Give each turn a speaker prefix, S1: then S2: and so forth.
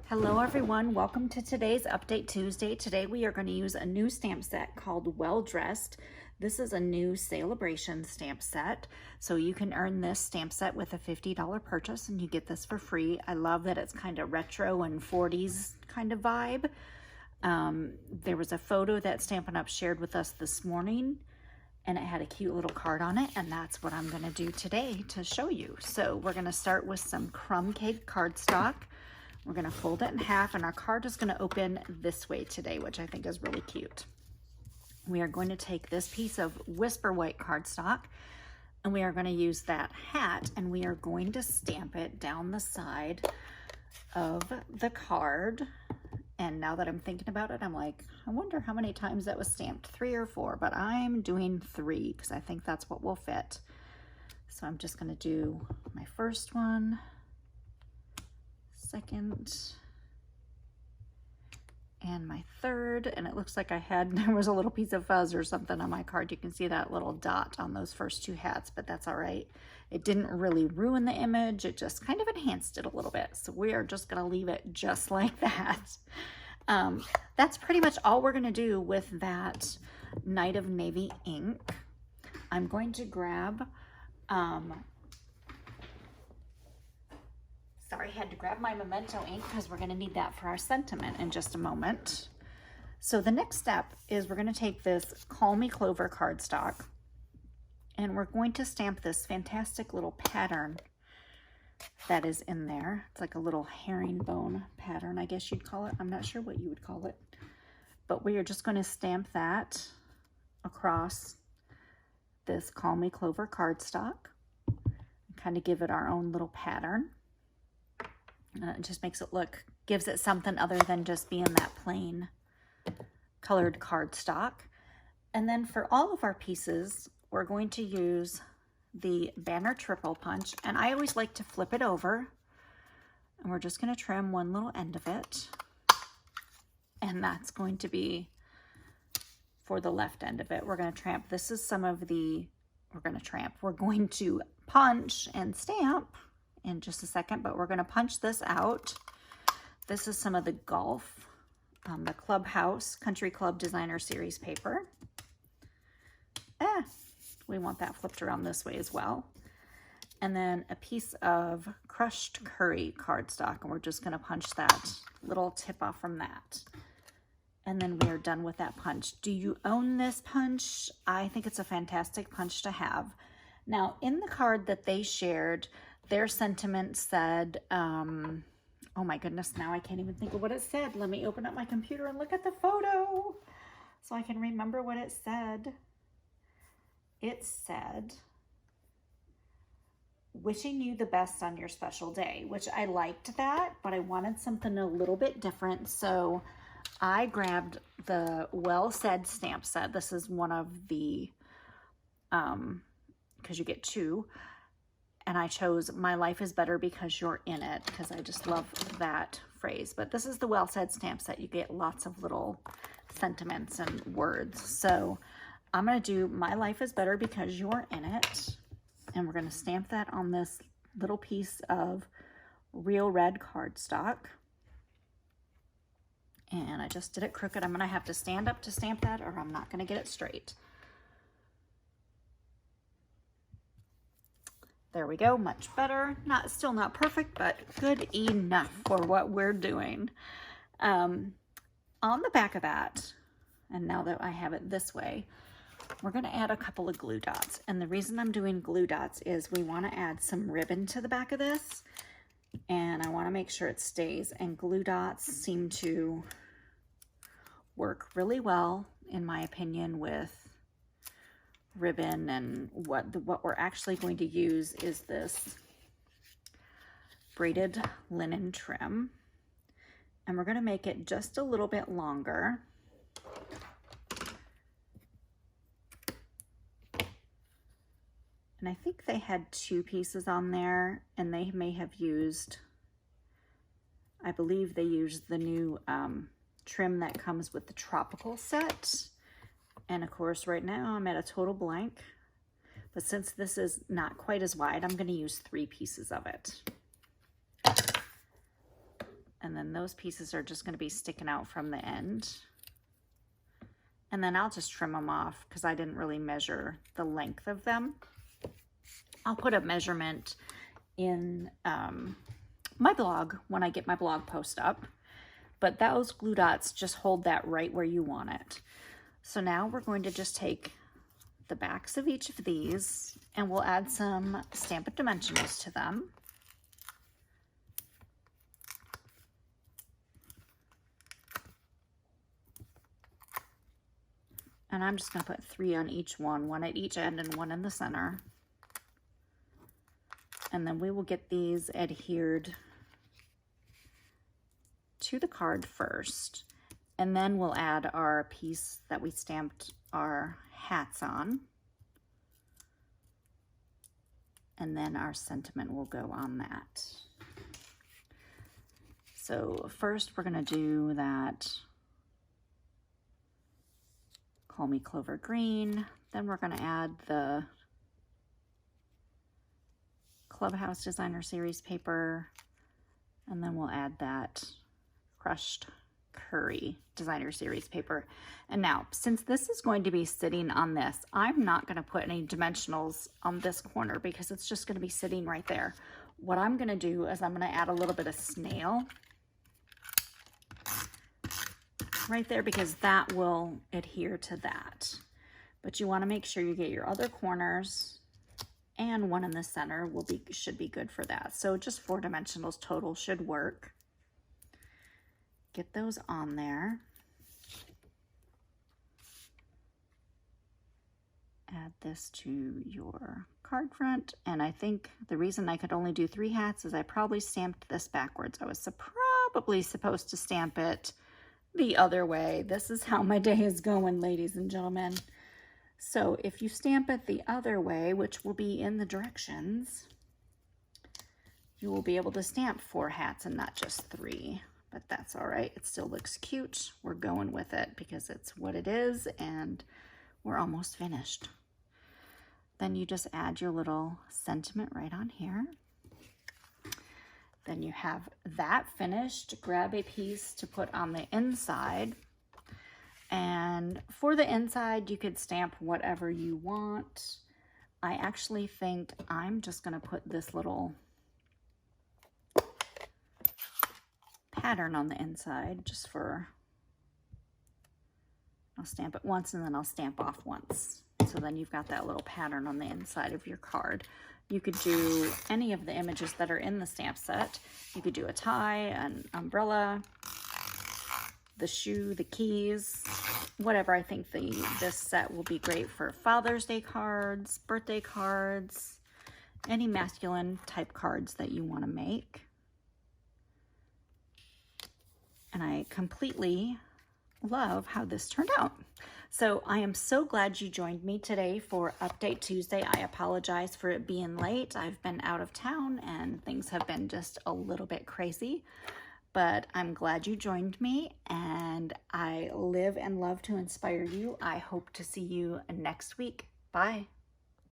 S1: Hello everyone, welcome to today's Update Tuesday. Today we are going to use a new stamp set called Well Dressed. This is a new Celebration stamp set, so you can earn this stamp set with a $50 purchase and you get this for free. I love that it's kind of retro and 40s kind of vibe. There was a photo that Stampin' Up! Shared with us this morning and it had a cute little card on it, and that's what I'm going to do today to show you. So we're going to start with some crumb cake cardstock. We're going to fold it in half, and our card is going to open this way today, which I think is really cute. We are going to take this piece of Whisper White cardstock, and we are going to use that hat, and we are going to stamp it down the side of the card. And now that I'm thinking about it, I'm like, I wonder how many times that was stamped, 3 or 4, but I'm doing 3 because I think that's what will fit. So I'm just going to do my first one, second, and my third. And it looks like there was a little piece of fuzz or something on my card. You can see that little dot on those first 2 hats, but that's all right. It didn't really ruin the image. It just kind of enhanced it a little bit. So we are just going to leave it just like that. That's pretty much all we're going to do with that Night of Navy ink. I'm going to grab, sorry, I had to grab my Memento ink because we're going to need that for our sentiment in just a moment. So the next step is we're going to take this Call Me Clover cardstock and we're going to stamp this fantastic little pattern that is in there. It's like a little herringbone pattern, I guess you'd call it. I'm not sure what you would call it. But we are just going to stamp that across this Call Me Clover cardstock and kind of give it our own little pattern. It just makes it look, gives it something other than just being that plain colored cardstock. And then for all of our pieces, we're going to use the Banner Triple Punch, and I always like to flip it over, and we're just going to trim one little end of it, and that's going to be for the left end of it. We're going to tramp. This is some of the, we're going to punch and stamp in just a second, but we're going to punch this out. This is some of the Golf, the Clubhouse Country Club Designer Series paper. We want that flipped around this way as well. And then a piece of Crushed Curry cardstock, and we're just going to punch that little tip off from that. And then we are done with that punch. Do you own this punch? I think it's a fantastic punch to have. Now, in the card that they shared, their sentiment said, oh my goodness, now I can't even think of what it said. Let me open up my computer and look at the photo so I can remember what it said. It said, wishing you the best on your special day, which I liked that, but I wanted something a little bit different. So I grabbed the Well Said stamp set. This is one of the, because you get 2. And I chose My Life is Better Because You're in It, because I just love that phrase. But this is the Well Said stamp set. You get lots of little sentiments and words. So I'm going to do My Life is Better Because You're in It. And we're going to stamp that on this little piece of Real Red cardstock. And I just did it crooked. I'm going to have to stand up to stamp that, or I'm not going to get it straight. There we go, much better. Still not perfect, but good enough for what we're doing. On the back of that, and now that I have it this way, we're going to add a couple of glue dots. And the reason I'm doing glue dots is we want to add some ribbon to the back of this, and I want to make sure it stays. And glue dots seem to work really well, in my opinion, with ribbon. And what we're actually going to use is this braided linen trim, and we're going to make it just a little bit longer. And I think they had 2 pieces on there, and they may have used, I believe they used the new trim that comes with the tropical set. And of course, right now I'm at a total blank. But since this is not quite as wide, I'm going to use 3 pieces of it. And then those pieces are just going to be sticking out from the end. And then I'll just trim them off because I didn't really measure the length of them. I'll put a measurement in my blog when I get my blog post up. But those glue dots just hold that right where you want it. So now we're going to just take the backs of each of these and we'll add some Stampin' Dimensionals to them. And I'm just going to put 3 on each one at each end and 1 in the center. And then we will get these adhered to the card first. And then we'll add our piece that we stamped our hats on. And then our sentiment will go on that. So first we're going to do that Call Me Clover Green. Then we're going to add the Clubhouse Designer Series paper. And then we'll add that Crushed Curry Designer Series paper. And now, since this is going to be sitting on this, I'm not going to put any dimensionals on this corner because it's just going to be sitting right there. What I'm going to do is I'm going to add a little bit of snail right there because that will adhere to that. But you want to make sure you get your other corners, and 1 in the center should be good for that. So just 4 dimensionals total should work. Get those on there. Add this to your card front. And I think the reason I could only do 3 hats is I probably stamped this backwards. I was probably supposed to stamp it the other way. This is how my day is going, ladies and gentlemen. So if you stamp it the other way, which will be in the directions, you will be able to stamp 4 hats and not just 3. But that's all right. It still looks cute. We're going with it because it's what it is and we're almost finished. Then you just add your little sentiment right on here. Then you have that finished. Grab a piece to put on the inside. And for the inside, you could stamp whatever you want. I actually think I'm just going to put this little pattern on the inside just for, I'll stamp it once and then I'll stamp off once. So then you've got that little pattern on the inside of your card. You could do any of the images that are in the stamp set. You could do a tie, an umbrella, the shoe, the keys, whatever. I think this set will be great for Father's Day cards, birthday cards, any masculine type cards that you want to make. And I completely love how this turned out. So I am so glad you joined me today for Update Tuesday. I apologize for it being late. I've been out of town and things have been just a little bit crazy, but I'm glad you joined me and I live and love to inspire you. I hope to see you next week. Bye.